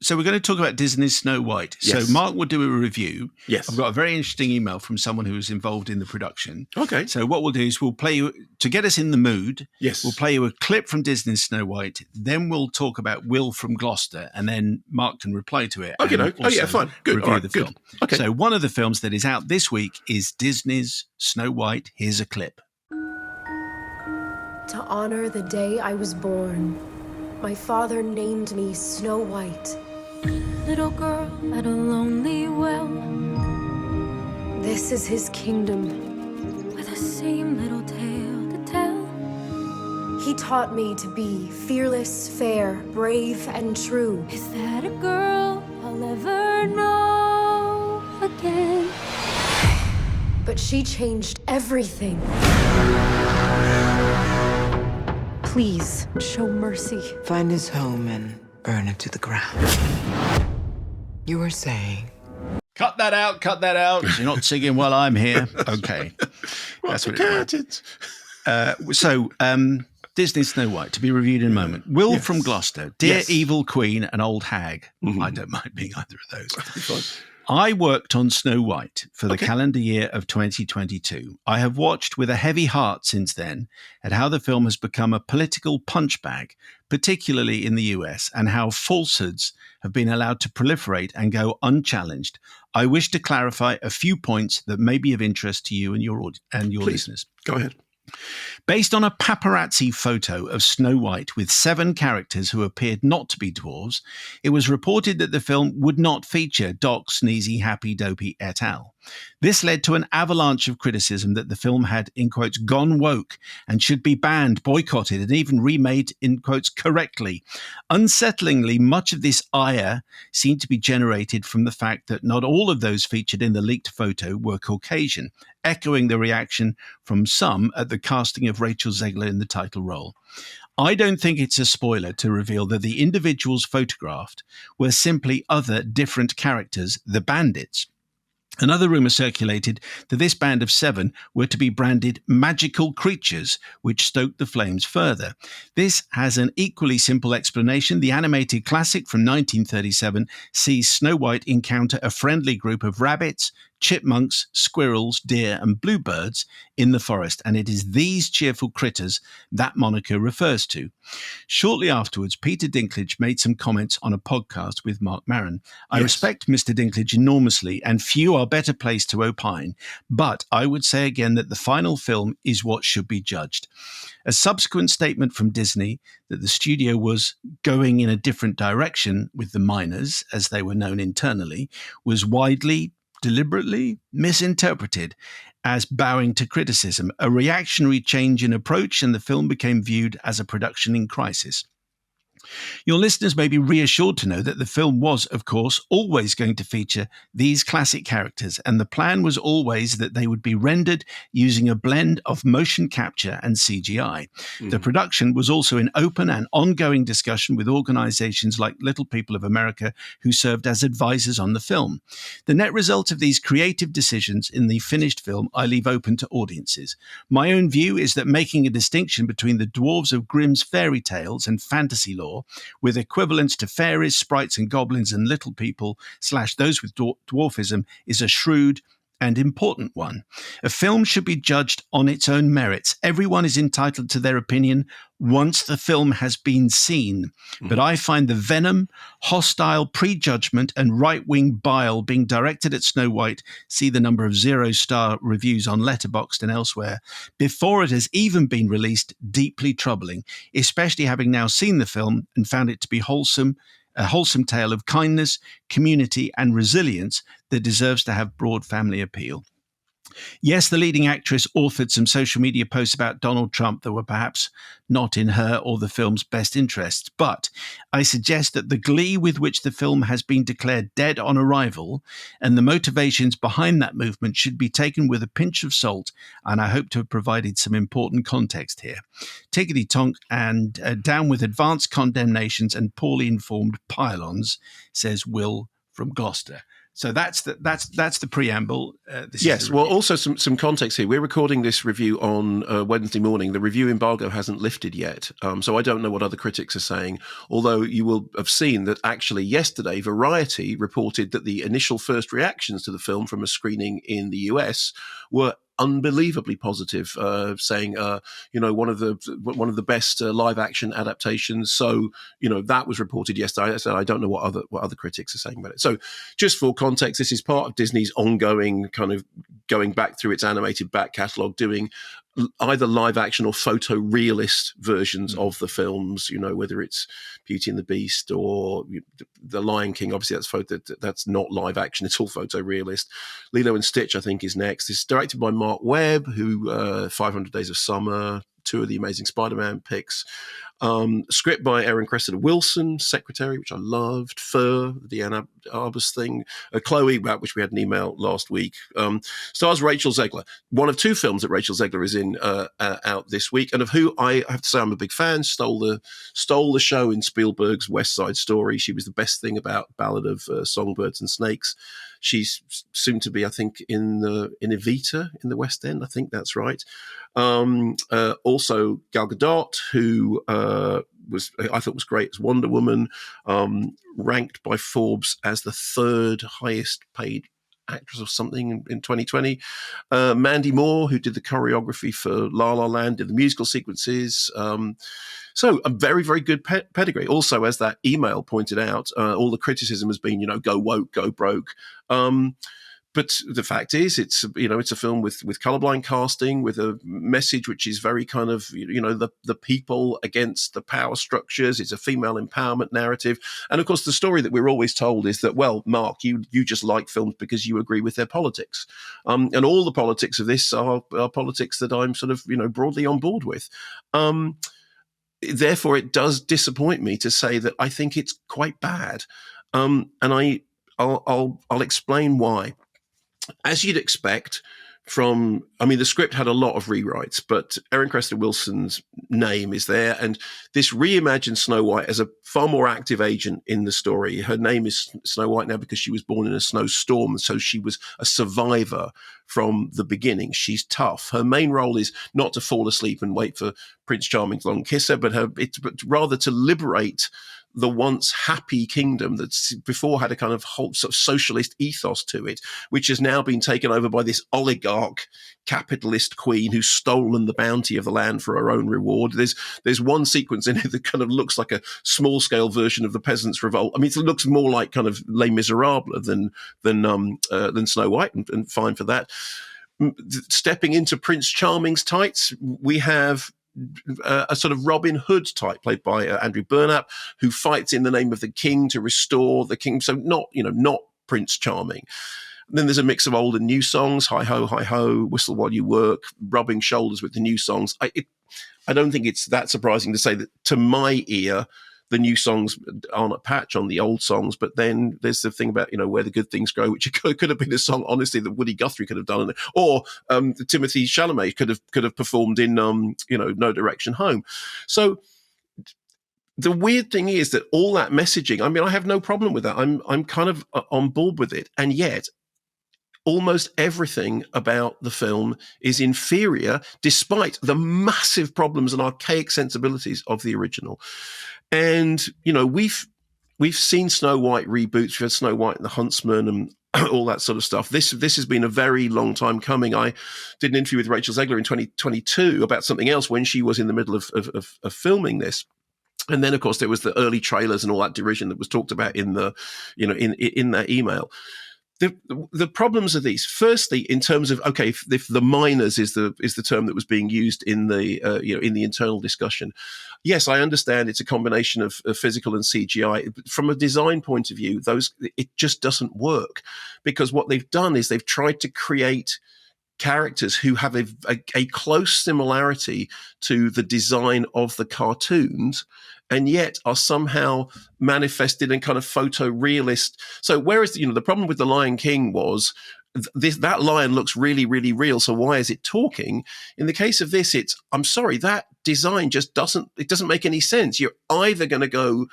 So we're going to talk about Disney's Snow White. Yes. So Mark will do a review. Yes. I've got a very interesting email from someone who was involved in the production. Okay. So what we'll do is we'll play you, to get us in the mood, Yes. we'll play you a clip from Disney's Snow White. Then we'll talk about Will from Gloucester, and then Mark can reply to it. Okay, and no. Oh, yeah, also fine. Good. Review All right, the good. film. Okay. So one of the films that is out this week is Disney's Snow White. Here's a clip. To honor the day I was born, my father named me Snow White. Little girl at a lonely well, This is his kingdom. with the same little tale to tell. He taught me to be fearless, fair, brave, and true. Is that a girl I'll ever know again? But she changed everything. Please, show mercy. Find his home and burn it to the ground. You were saying? Cut that out, cut that out. You're not singing while I'm here. Okay. That's what it was. So, Disney's Snow White, to be reviewed in a moment. Will Yes. from Gloucester. Dear Yes. Evil Queen and Old Hag. Mhm. I don't mind being either of those. Fine. I worked on Snow White for the Okay. calendar year of 2022. I have watched with a heavy heart since then at how the film has become a political punchbag, particularly in the US, and how falsehoods have been allowed to proliferate and go unchallenged. I wish to clarify a few points that may be of interest to you and your Please. listeners. Go ahead. Based on a paparazzi photo of Snow White with 7 characters who appeared not to be dwarves, it was reported that the film would not feature Doc, Sneezy, Happy, Dopey, et al. This led to an avalanche of criticism that the film had, in quotes, gone woke and should be banned, boycotted, and even remade, in quotes, correctly. Unsettlingly, much of this ire seemed to be generated from the fact that not all of those featured in the leaked photo were Caucasian, echoing the reaction from some at the casting of Rachel Zegler in the title role. I don't think it's a spoiler to reveal that the individuals photographed were simply other different characters, the bandits. Another rumour circulated that this band of 7 were to be branded magical creatures, which stoked the flames further. This has an equally simple explanation. The animated classic from 1937 sees Snow White encounter a friendly group of rabbits, chipmunks, squirrels, deer, and bluebirds in the forest, and it is these cheerful critters that moniker refers to. Shortly afterwards, Peter Dinklage made some comments on a podcast with Mark Maron. I Yes. respect Mr. Dinklage enormously, and few are better placed to opine, but I would say again that the final film is what should be judged. A subsequent statement from Disney that the studio was going in a different direction with the miners, as they were known internally, was widely, deliberately misinterpreted as bowing to criticism, a reactionary change in approach, and the film became viewed as a production in crisis. Your listeners may be reassured to know that the film was, of course, always going to feature these classic characters, and the plan was always that they would be rendered using a blend of motion capture and CGI. The production was also in open and ongoing discussion with organizations like Little People of America, who served as advisors on the film. The net result of these creative decisions in the finished film I leave open to audiences. My own view is that making a distinction between the dwarves of Grimm's fairy tales and fantasy lore, with equivalents to fairies, sprites, and goblins and little people / those with dwarfism, is a shrewd and important one. A film should be judged on its own merits. Everyone is entitled to their opinion once the film has been seen. But I find the venom, hostile prejudgment, and right-wing bile being directed at Snow White, see the number of 0-star reviews on Letterboxd and elsewhere, before it has even been released, deeply troubling, especially having now seen the film and found it to be a wholesome tale of kindness, community, and resilience that deserves to have broad family appeal. Yes, the leading actress authored some social media posts about Donald Trump that were perhaps not in her or the film's best interests, but I suggest that the glee with which the film has been declared dead on arrival and the motivations behind that movement should be taken with a pinch of salt, and I hope to have provided some important context here. Tickety tonk and down with advanced condemnations and poorly informed pylons, says Will from Gloucester. So that's the preamble. Yes. Well, also some context here. We're recording this review on Wednesday morning. The review embargo hasn't lifted yet, so I don't know what other critics are saying. Although you will have seen that actually yesterday, Variety reported that the initial first reactions to the film from a screening in the US were unbelievably positive, saying one of the best live action adaptations. So that was reported yesterday. I said I don't know what other critics are saying about it. So just for context, this is part of Disney's ongoing kind of going back through its animated back catalogue, doing either live action or photorealist versions of the films, whether it's Beauty and the Beast or The Lion King. Obviously that's not live action, it's all photorealist. Lilo and Stitch I think is next. It's directed by Mark Webb, who 500 Days of Summer, 2 of the Amazing Spider-Man picks. Script by Aaron Cressida Wilson, Secretary, which I loved, Fur, the Anna Arbus thing, Chloe, about which we had an email last week. Stars Rachel Zegler. One of 2 films that Rachel Zegler is in out this week, and of who I have to say I'm a big fan. Stole the show in Spielberg's West Side Story. She was the best thing about Ballad of Songbirds and Snakes. She's soon to be, I think, in Evita in the West End. I think that's right. Also Gal Gadot, who I thought was great as Wonder Woman, ranked by Forbes as the 3rd highest paid actress or something in 2020. Mandy Moore, who did the choreography for La La Land, did the musical sequences. So a very, very good pedigree. Also, as that email pointed out, all the criticism has been, go woke, go broke. But the fact is, it's a film with colorblind casting, with a message which is very kind of the people against the power structures. It's a female empowerment narrative, and of course, the story that we're always told is that, well, Mark, you just like films because you agree with their politics, and all the politics of this are politics that I'm sort of broadly on board with. Therefore, it does disappoint me to say that I think it's quite bad, and I'll explain why. As you'd expect the script had a lot of rewrites, but Erin Cressida Wilson's name is there, and this reimagined Snow White as a far more active agent in the story. Her name is Snow White now because she was born in a snowstorm, so she was a survivor from the beginning. She's tough. Her main role is not to fall asleep and wait for Prince Charming to long kiss her, but rather to liberate the once happy kingdom that's before had a kind of whole sort of socialist ethos to it, which has now been taken over by this oligarch capitalist queen who's stolen the bounty of the land for her own reward. There's one sequence in it that kind of looks like a small scale version of the Peasants' Revolt. I mean, it looks more like kind of Les Miserables than Snow White, and fine for that. Stepping into Prince Charming's tights, we have a sort of Robin Hood type played by Andrew Burnap, who fights in the name of the king to restore the king. So not Prince Charming. And then there's a mix of old and new songs, Hi Ho, Hi Ho, Whistle While You Work, rubbing shoulders with the new songs. I don't think it's that surprising to say that to my ear, the new songs aren't a patch on the old songs, but then there's the thing about, where the good things grow, which could have been a song, honestly, that Woody Guthrie could have done, or Timothy Chalamet could have performed in, No Direction Home. So the weird thing is that all that messaging, I mean, I have no problem with that. I'm kind of on board with it, and yet almost everything about the film is inferior, despite the massive problems and archaic sensibilities of the original. And we've seen Snow White reboots. We've had Snow White and the Huntsman and all that sort of stuff. This has been a very long time coming. I did an interview with Rachel Zegler in 2022 about something else when she was in the middle of filming this. And then, of course, there was the early trailers and all that derision that was talked about in the in that email. The problems are these. Firstly, in terms of, okay, if the minors is the term that was being used in the in the internal discussion, yes, I understand it's a combination of physical and CGI. From a design point of view, it just doesn't work, because what they've done is they've tried to create characters who have a close similarity to the design of the cartoons, and yet are somehow manifested in kind of photorealist. So whereas the problem with The Lion King was that lion looks really, really real, so why is it talking? In the case of this, I'm sorry, that design just doesn't make any sense. You're either going to go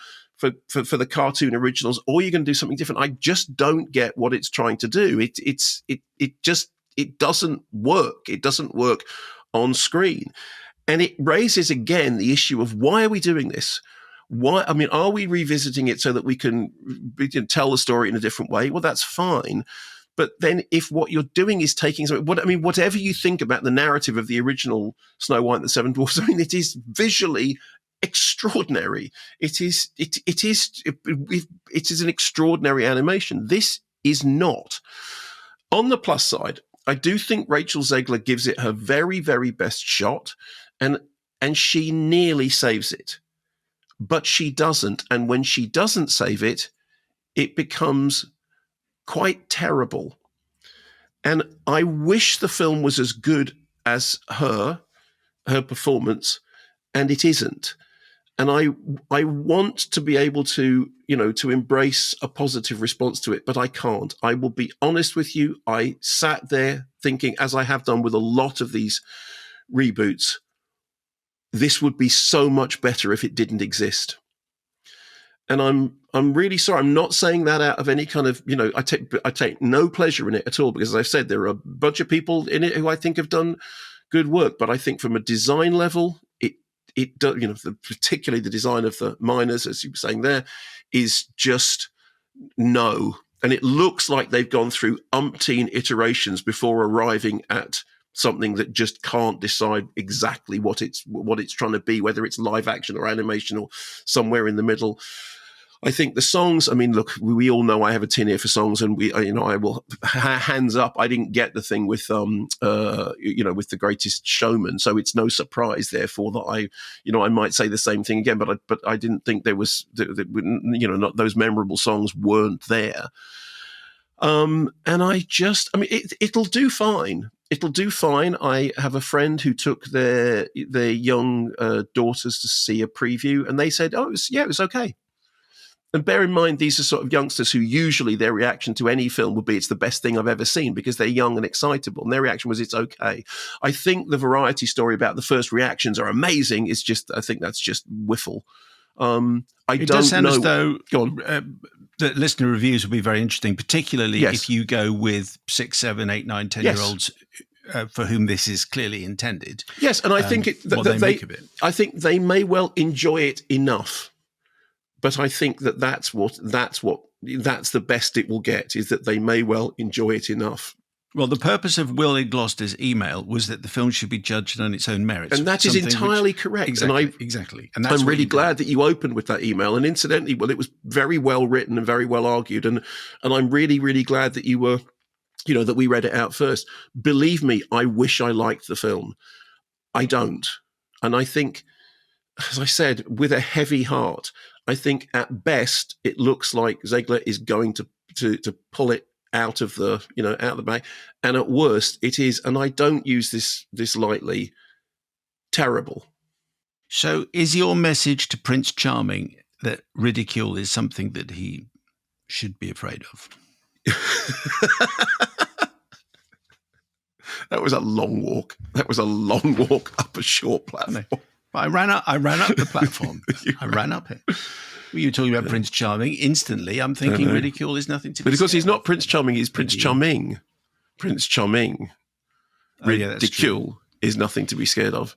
for the cartoon originals, or you're going to do something different. I just don't get what it's trying to do. It doesn't work. It doesn't work on screen. And it raises again the issue of, why are we doing this? Why? I mean, are we revisiting it so that we can tell the story in a different way? Well, that's fine. But then if what you're doing is taking something, whatever you think about the narrative of the original Snow White and the Seven Dwarfs, I mean, it is visually extraordinary. It is an extraordinary animation. This is not. On the plus side, I do think Rachel Zegler gives it her very, very best shot, and she nearly saves it. But she doesn't. And when she doesn't save it, it becomes quite terrible. And I wish the film was as good as her performance, and it isn't. And I want to be able to, to embrace a positive response to it, but I can't. I will be honest with you. I sat there thinking, as I have done with a lot of these reboots, this would be so much better if it didn't exist. And I'm really sorry. I'm not saying that out of any kind of, I take no pleasure in it at all, because as I've said, there are a bunch of people in it who I think have done good work. But I think from a design level, it does, particularly the design of the miners, as you were saying there, is just no. And it looks like they've gone through umpteen iterations before arriving at something that just can't decide exactly what it's trying to be, whether it's live action or animation or somewhere in the middle. I think the songs, I mean, look, we all know I have a tin ear for songs, and I will hands up. I didn't get the thing with, with The Greatest Showman. So it's no surprise, therefore, that I might say the same thing again, but I didn't think there was, not those memorable songs weren't there. And it'll do fine. It'll do fine. I have a friend who took their young daughters to see a preview, and they said, it was okay. And bear in mind, these are sort of youngsters who usually their reaction to any film would be, it's the best thing I've ever seen, because they're young and excitable. And their reaction was, it's okay. I think the Variety story about the first reactions are amazing. I think that's just whiffle. It does sound as though the listener reviews will be very interesting, particularly if you go with 6, 7, 8, 9, 10-year-olds for whom this is clearly intended. Yes, and I think what they make of it. I think they may well enjoy it enough. But I think that's the best it will get, is that they may well enjoy it enough. Well, the purpose of Willie Gloucester's email was that the film should be judged on its own merits. And that is entirely correct. Exactly. And I'm really glad that you opened with that email. And incidentally, it was very well written and very well argued. And I'm really, really glad that you were, that we read it out first. Believe me, I wish I liked the film. I don't. And I think, as I said, with a heavy heart, I think at best it looks like Zegler is going to pull it out of the bag, and at worst it is, and I don't use this lightly, terrible. So, is your message to Prince Charming that ridicule is something that he should be afraid of? That was a long walk. That was a long walk up a short platform. I ran up the platform. I ran up it. Well, you were talking about Prince Charming. Instantly, I'm thinking ridicule is nothing to be because scared he's not Prince Charming, he's Prince Charming. Prince Charming. Ridicule is nothing to be scared of.